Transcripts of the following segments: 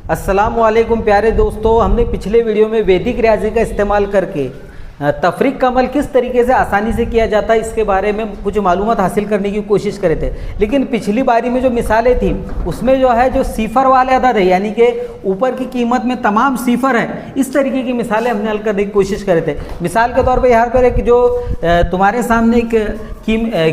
अस्सलाम वालेकुम प्यारे दोस्तों, हमने पिछले वीडियो में वैदिक रियाजी का इस्तेमाल करके तफरीक का अमल किस तरीके से आसानी से किया जाता है इसके बारे में कुछ मालूमात हासिल करने की कोशिश करे थे। लेकिन पिछली बारी में जो मिसालें थी उसमें जो है जो सिफर वाले अदद है, यानी कि ऊपर की कीमत में तमाम सिफर है, इस तरीके की मिसालें हमने हल करने की कोशिश करे थे। मिसाल के तौर पर यहाँ पर एक जो तुम्हारे सामने एक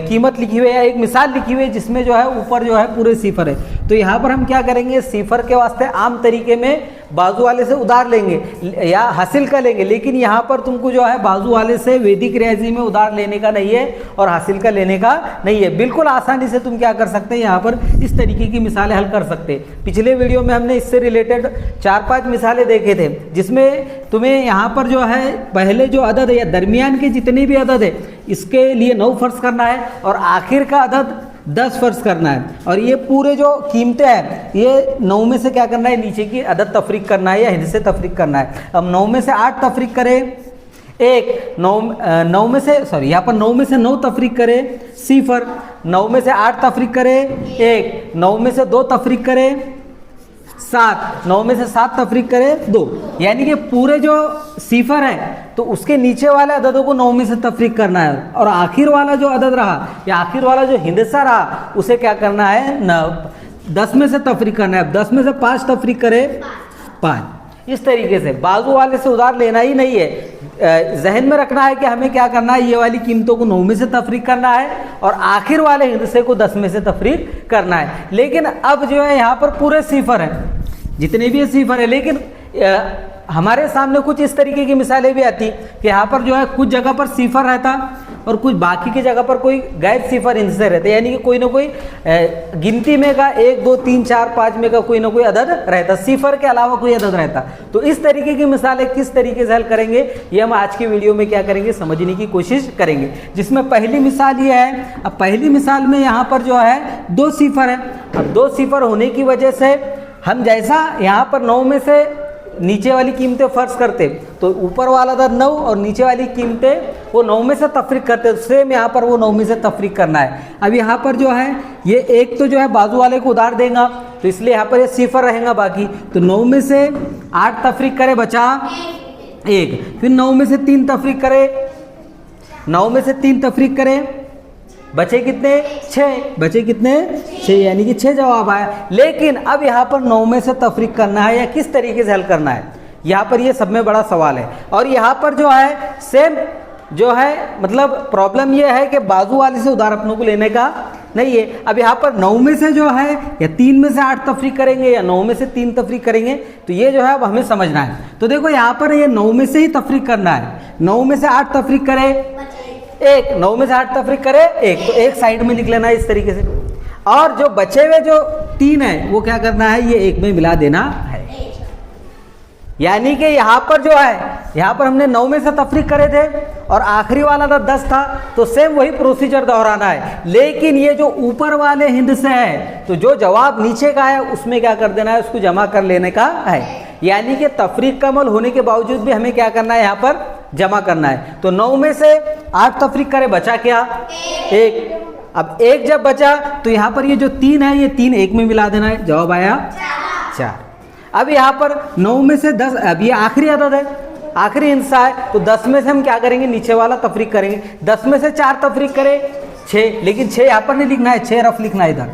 कीमत लिखी हुई है, एक मिसाल लिखी हुई है जिसमें जो है ऊपर जो है पूरे सिफर है। तो यहाँ पर हम क्या करेंगे, सिफर के वास्ते आम तरीके में बाजू वाले से उधार लेंगे या हासिल का लेंगे, लेकिन यहाँ पर तुमको जो है बाजू वाले से वैदिक रियाजी में उधार लेने का नहीं है और हासिल का लेने का नहीं है। बिल्कुल आसानी से तुम क्या कर सकते हैं, यहाँ पर इस तरीके की मिसालें हल कर सकते हैं। पिछले वीडियो में हमने इससे रिलेटेड 4-5 मिसालें देखे थे जिसमें तुम्हें यहाँ पर जो है पहले जो अदद है या दरमियान के जितने भी अदद है इसके लिए 9 फर्ज करना है और आखिर का अदद 10 फर्ज करना है। और ये पूरे जो कीमतें हैं ये 9 में से क्या करना है, नीचे की अदद तफरीक करना है या हिंद से तफरीक करना है। अब 9 में से 8 तफरीक करें एक, 9 में से सॉरी यहाँ पर 9 में से 9 तफरीक करें सिफर, 9 में से 8 तफरीक करें एक, 9 में से 2 तफरीक करें 7, 9 में से 7 तफरीक करें 2, यानी कि पूरे जो सिफर है तो उसके नीचे वाले अददों को 9 में से तफरीक करना है और आखिर वाला जो अदद रहा या आखिर वाला जो हिंदसा रहा उसे क्या करना है, 10 में से तफरीक करना है। 10 में से 5 तफरीक करें 5। इस तरीके से बाजू वाले से उधार लेना ही नहीं है, जहन में रखना है कि हमें क्या करना है, ये वाली कीमतों को 9 में से तफरीक करना है और आखिर वाले हिंदसे को 10 में से तफरीक करना है। लेकिन अब जो है यहाँ पर पूरे सिफर हैं, जितने भी सिफर है, लेकिन हमारे सामने कुछ इस तरीके की मिसालें भी आती कि यहाँ पर जो है कुछ जगह पर सिफर रहता और कुछ बाकी की जगह पर कोई गैर सिफर हिंदसे रहते, यानी कि कोई ना कोई गिनती में का 1 2 3 4 5 में का कोई ना कोई अदद रहता, सिफर के अलावा कोई अदद रहता। तो इस तरीके की मिसालें किस तरीके से हल करेंगे ये हम आज की वीडियो में क्या करेंगे, समझने की कोशिश करेंगे। जिसमें पहली मिसाल ये है, अब पहली मिसाल में यहाँ पर जो है 2 सिफर है। अब 2 सिफर होने की वजह से हम जैसा यहाँ पर 9 में से नीचे वाली कीमतें फर्ज करते तो ऊपर वाला अदद 9 और नीचे वाली कीमतें वो 9 में से तफरीक करते, सेम यहाँ पर वो 9 में से तफरीक करना है। अब यहाँ पर जो है ये एक तो जो है बाजू वाले को उधार देगा तो इसलिए यहाँ पर ये सिफर रहेगा बाकी, तो 9 में से 8 तफरीक करे बचा 1, फिर 9 में से 3 तफरीक करे, 9 में से 3 तफरीक करे बचे कितने 6, बचे कितने 6, यानी कि 6 जवाब आया। लेकिन अब यहाँ पर 9 में से तफरीक करना है या किस तरीके से हल करना है, यहाँ पर ये सब में बड़ा सवाल है। और यहाँ पर जो है सेम जो है मतलब प्रॉब्लम ये है कि बाजू वाले से उधार अपनों को लेने का नहीं है। अब यहाँ पर 9 में से जो है या 3 में से 8 तफरीक करेंगे या 9 में से 3 तफरीक करेंगे, तो ये जो है अब हमें समझना है। तो देखो यहाँ पर ये 9 में से ही तफरीक करना है, 9 में से 8 तफरीक करे एक, 9 में से 8 तफरीक करे एक, तो एक साइड में लिख लेना है इस तरीके से। और जो बचे हुए जो 3 है वो क्या करना है, ये एक में मिला देना है। यानी कि यहाँ पर जो है यहाँ पर हमने 9 में से तफरीक करे थे और आखिरी वाला था 10 था, तो सेम वही प्रोसीजर दोहराना है। लेकिन ये जो ऊपर वाले हिंद से है तो जो जवाब नीचे का है उसमें क्या कर देना है, उसको जमा कर लेने का है। यानी कि तफरीक का अमल होने के बावजूद भी हमें क्या करना है, यहाँ पर जमा करना है। तो 9 में से 8 तफरीक करे बचा क्या 1। अब 1 जब बचा तो यहाँ पर ये जो 3 है ये 3 एक में मिला देना है, जवाब आया 4। अब यहाँ पर 9 में से 10, अब ये आखिरी अदद है, आखिरी हिस्सा है, तो 10 में से हम क्या करेंगे, नीचे वाला तफरीक करेंगे। 10 में से 4 तफरीक करें 6, लेकिन 6 यहाँ पर नहीं लिखना है, 6 रफ लिखना है इधर।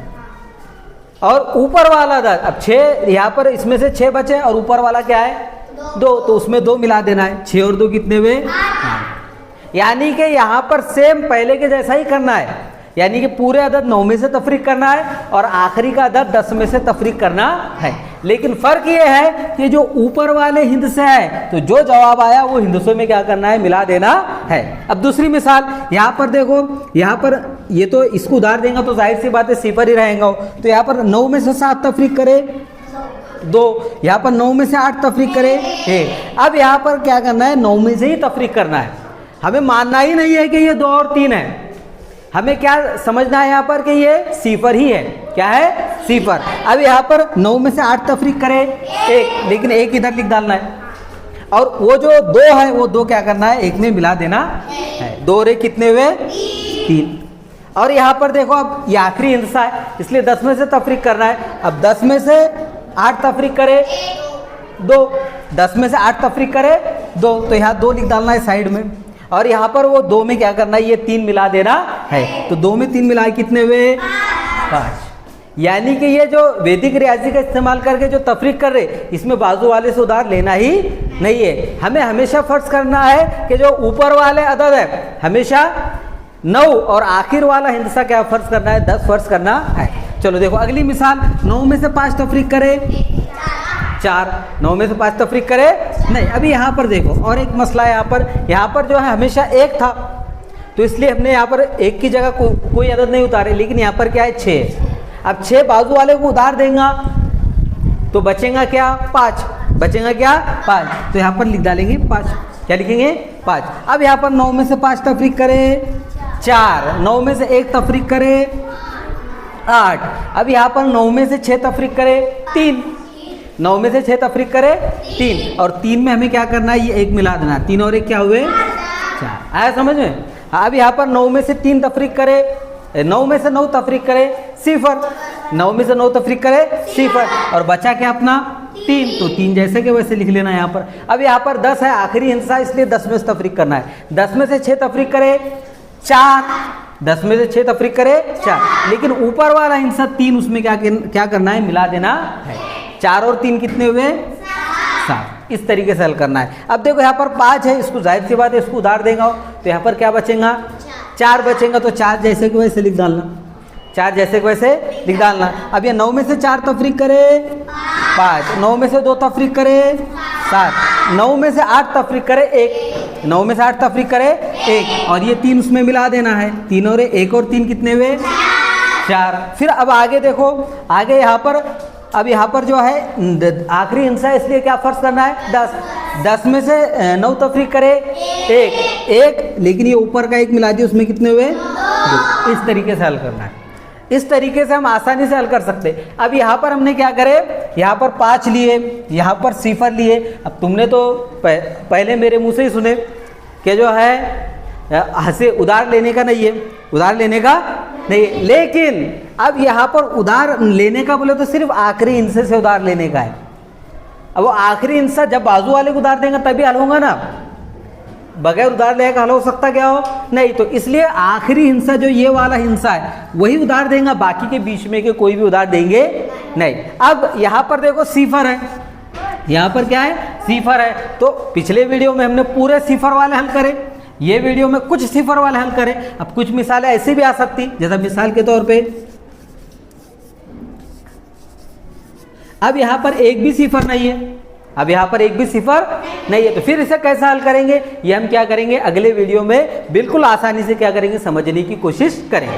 और ऊपर वाला अदद, अब 6 यहाँ पर इसमें से 6 बचे और ऊपर वाला क्या है 2, तो उसमें 2 मिला देना है। 6 और 2 कितने हुए 8। यानी कि यहाँ पर सेम पहले के जैसा ही करना है, यानी कि पूरे अदद 9 में से तफरीक करना है और आखिरी का अदद 10 में से तफरीक करना है। लेकिन फ़र्क ये है कि जो ऊपर वाले हिंद से है तो जो जवाब आया वो हिंदसों में क्या करना है, मिला देना है। अब दूसरी मिसाल यहाँ पर देखो, यहाँ पर ये तो इसको उधार देंगे तो जाहिर सी बात है सिफर ही रहेगा। तो यहाँ पर 9 में से 7 तफरीक करे 2, यहाँ पर 9 में से 8 तफरीक करे 1। अब यहाँ पर क्या करना है, 9 में से ही तफरीक करना है। हमें मानना ही नहीं है कि ये 2 और 3 है, हमें क्या समझना है यहाँ पर कि ये सिफर ही है। क्या है, सिफर। अब यहाँ पर 9 में से 8 तफरीक करे 1, लेकिन 1 इधर लिख डालना है और वो जो 2 है वो 2 क्या करना है, 1 में मिला देना है। 2 रे कितने हुए 3। और यहाँ पर देखो अब ये आखिरी हिस्सा है इसलिए 10 में से तफरीक करना है। अब 10 में से 8 तफरीक करे 2, 10 में से 8 तफरीक करे 2, तो यहाँ 2 लिख डालना है साइड में, और यहाँ पर वो 2 में क्या करना है, ये 3 मिला देना है। तो 2 में 3 मिलाए कितने हुए? 5। यानी कि ये जो वैदिक रियाजी का इस्तेमाल करके जो तफरीक कर रहे, इसमें बाजू वाले से उधार लेना ही नहीं है। हमें हमेशा फर्ज करना है कि जो ऊपर वाले अदद है हमेशा 9 और आखिर वाला हिंसा क्या फर्ज करना है? 10 फर्ज करना है। चलो देखो अगली मिसाल, 9 में से 5 तफरीक करे 4, 9 में से 5 तफरीक करे नहीं। अभी यहाँ पर देखो और एक मसला है, यहाँ पर जो है हमेशा 1 था, तो इसलिए हमने यहाँ पर 1 की जगह कोई अदद नहीं उतारे, लेकिन यहाँ पर क्या है 6। अब 6 बाजू वाले को उधार देगा तो बचेगा क्या? 5। बचेगा क्या? 5। तो यहाँ पर लिख डालेंगे 5। क्या लिखेंगे? 5। अब यहाँ पर 9 में से 5 तफरीक करे 4, 9 में से 1 तफरीक करे 8। अब यहाँ पर 9 में से 6 तफरीक करे 3, 9 में से 6 तफरीक करे 3, और 3 में हमें क्या करना है? ये 1 मिला देना। 3 और 1 क्या हुए? 4। आया समझ में? अब यहाँ पर 9 में से 3 तफरीक करे, 9 में से 9 तफरीक करे 0, 9 में से 9 तफरीक करे 0, और बचा क्या अपना? 3। तो 3 जैसे के वैसे लिख लेना यहाँ पर। अब यहाँ पर 10 है आखिरी हिस्सा, इसलिए 10 में से तफरीक करना है। 10 में से 6 तफरीक करे 4, 10 में से 6 तफरीक करे 4, लेकिन ऊपर वाला हिस्सा 3, उसमें क्या करना है? मिला देना है। 4 और 3 कितने हुए? 7। इस तरीके से हल करना है। अब देखो यहाँ पर 5 है, इसको जाहिर सी बात है इसको उधार देगा, तो यहाँ पर क्या बचेगा? 4 बचेगा, तो 4 जैसे के वैसे लिख डालना, 4 जैसे के वैसे लिख डालना। अब ये 9 में से 4 तफरीक करे 5, 9 में से 2 तफरीक करे 7, 9 में से 8 तफरीक करे 1, 9 में से 8 तफरीक करे 1, और ये 3 उसमें मिला देना है। 3 और 1 और 3 कितने हुए? 4। फिर अब आगे देखो, आगे यहाँ पर, अब यहाँ पर जो है आखिरी हिस्सा, इसलिए क्या फर्ज करना है? 10। 10 में से 9 तफरीक करे 1, लेकिन ये ऊपर का 1 मिला दिया, उसमें कितने हुए? 2। इस तरीके से हल करना है। इस तरीके से हम आसानी से हल कर सकते हैं। अब यहाँ पर हमने क्या करे, यहाँ पर 5 लिए, यहाँ पर 0 लिए। अब तुमने तो पहले मेरे मुंह से ही सुने कि जो है हंसे उधार लेने का नहीं है, उधार लेने का नहीं, लेकिन अब यहाँ पर उधार लेने का बोले तो सिर्फ आखिरी हिस्से से उधार लेने का है। अब वो आखिरी हिस्सा जब बाजू वाले को उधार देंगे तभी हल होगा ना, बगैर उधार लेने का हल हो सकता क्या हो? नहीं। तो इसलिए आखिरी हिस्सा जो ये वाला हिस्सा है वही उधार देगा, बाकी के बीच में के कोई भी उधार देंगे नहीं। अब यहाँ पर देखो 0 है, यहाँ पर क्या है? 0 है। तो पिछले वीडियो में हमने पूरे 0 वाले हल करे, ये वीडियो में कुछ 0 वाले हल करें। अब कुछ मिसालें ऐसी भी आ सकती, जैसा मिसाल के तौर पे अब यहाँ पर एक भी 0 नहीं है, अब यहाँ पर एक भी 0 नहीं है, तो फिर इसे कैसे हल करेंगे? ये हम क्या करेंगे? अगले वीडियो में बिल्कुल आसानी से क्या करेंगे? समझने की कोशिश करेंगे।